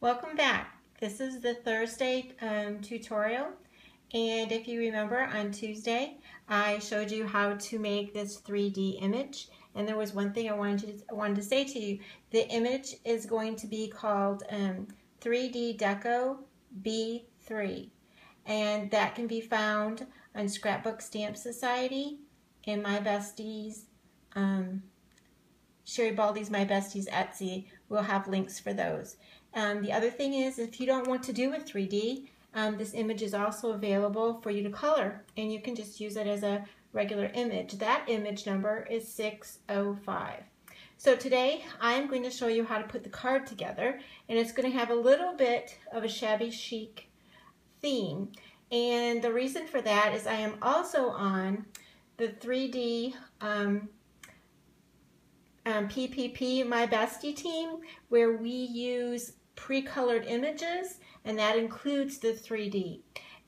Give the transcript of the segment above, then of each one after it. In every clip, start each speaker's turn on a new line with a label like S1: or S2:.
S1: Welcome back. This is the Thursday tutorial, and if you remember, on Tuesday I showed you how to make this 3D image, and there was one thing I wanted to say to you. The image is going to be called 3D Deco B3, and that can be found on Scrapbook Stamp Society and my besties, Sherri Baldy's My Besties Etsy. We'll have links for those. The other thing is, if you don't want to do a 3D, this image is also available for you to color, and you can just use it as a regular image. That image number is 605. So today I'm going to show you how to put the card together, and it's going to have a little bit of a shabby chic theme. And the reason for that is I am also on the 3D PPP My Bestie team, where we use pre-colored images, and that includes the 3D.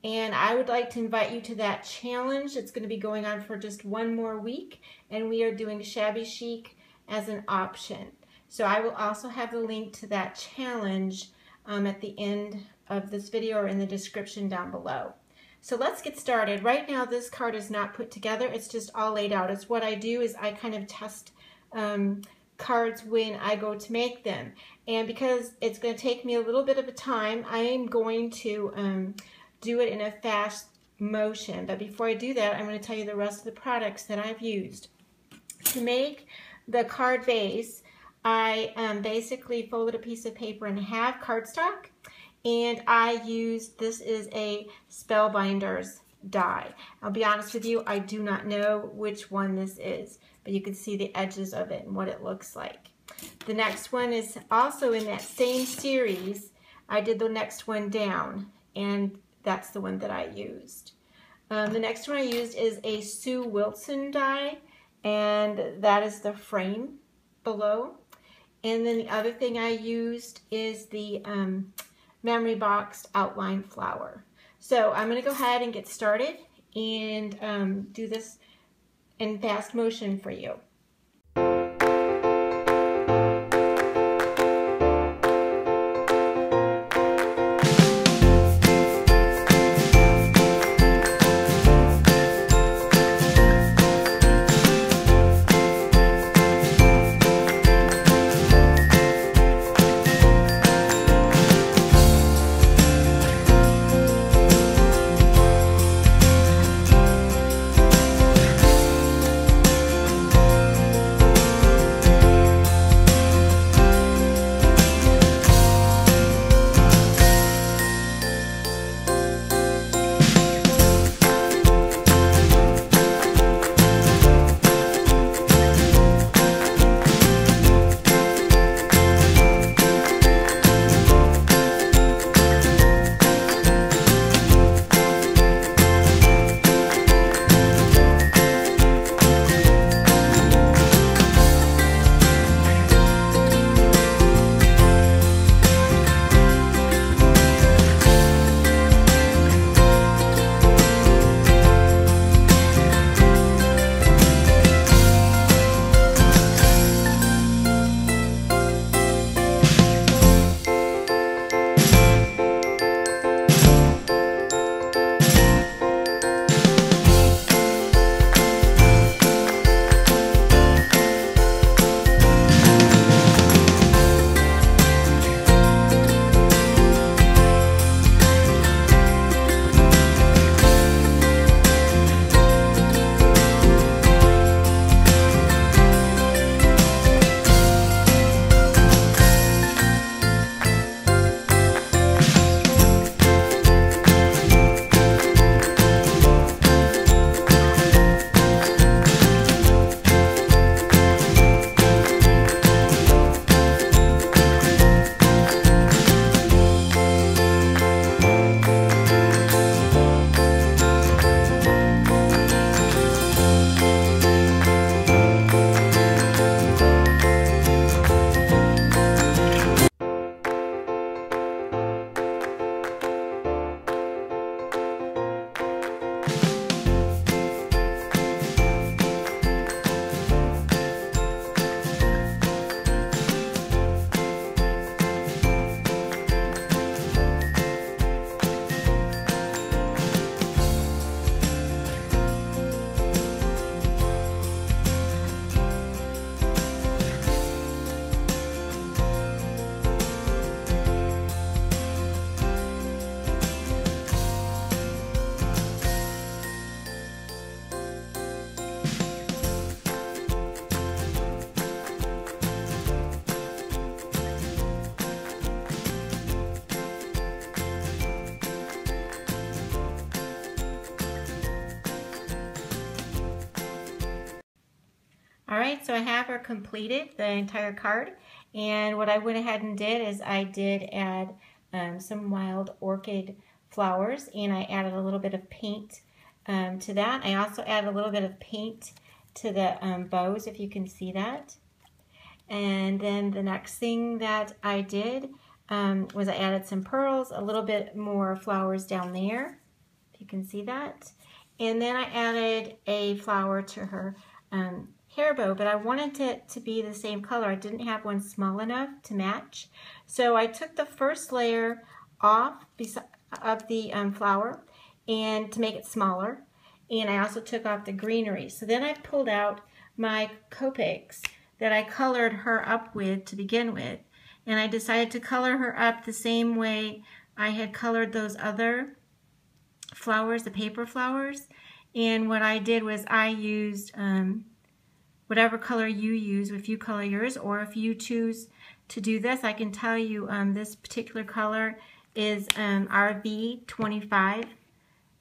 S1: And I would like to invite you to that challenge. It's going to be going on for just one more week, and we are doing Shabby Chic as an option. So I will also have the link to that challenge at the end of this video or in the description down below. So let's get started. Right now this card is not put together, it's just all laid out. It's what I do is I kind of test cards when I go to make them, and because it's going to take me a little bit of a time, I am going to do it in a fast motion. But before I do that, I'm going to tell you the rest of the products that I've used. To make the card base, I basically folded a piece of paper in half, cardstock, and I used, this is a Spellbinders die. I'll be honest with you, I do not know which one this is, but you can see the edges of it and what it looks like. The next one is also in that same series. I did the next one down, and that's the one that I used. The next one I used is a Sue Wilson die, and that is the frame below. And then the other thing I used is the memory boxed outline flower. So I'm going to go ahead and get started and do this in fast motion for you. All right, so I have her completed, the entire card. And what I went ahead and did is I did add some wild orchid flowers, and I added a little bit of paint to that. I also added a little bit of paint to the bows, if you can see that. And then the next thing that I did was I added some pearls, a little bit more flowers down there, if you can see that. And then I added a flower to her hair bow, but I wanted it to be the same color. I didn't have one small enough to match. So I took the first layer off of the flower and to make it smaller. And I also took off the greenery. So then I pulled out my Copics that I colored her up with to begin with. And I decided to color her up the same way I had colored those other flowers, the paper flowers. And what I did was I used whatever color you use, if you color yours, or if you choose to do this, I can tell you this particular color is RV25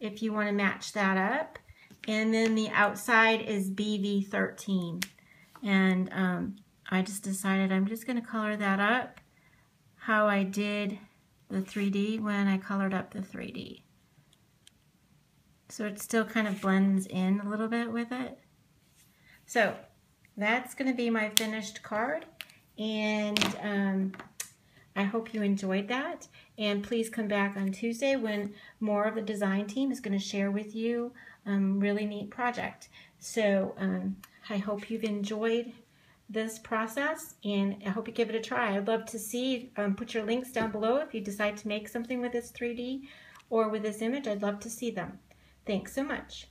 S1: if you want to match that up. And then the outside is BV13. And I just decided I'm just going to color that up how I did the 3D when I colored up the 3D. So it still kind of blends in a little bit with it. So that's going to be my finished card, and I hope you enjoyed that. And please come back on Tuesday when more of the design team is going to share with you a really neat project. So I hope you've enjoyed this process, and I hope you give it a try. I'd love to see, put your links down below if you decide to make something with this 3D or with this image. I'd love to see them. Thanks so much.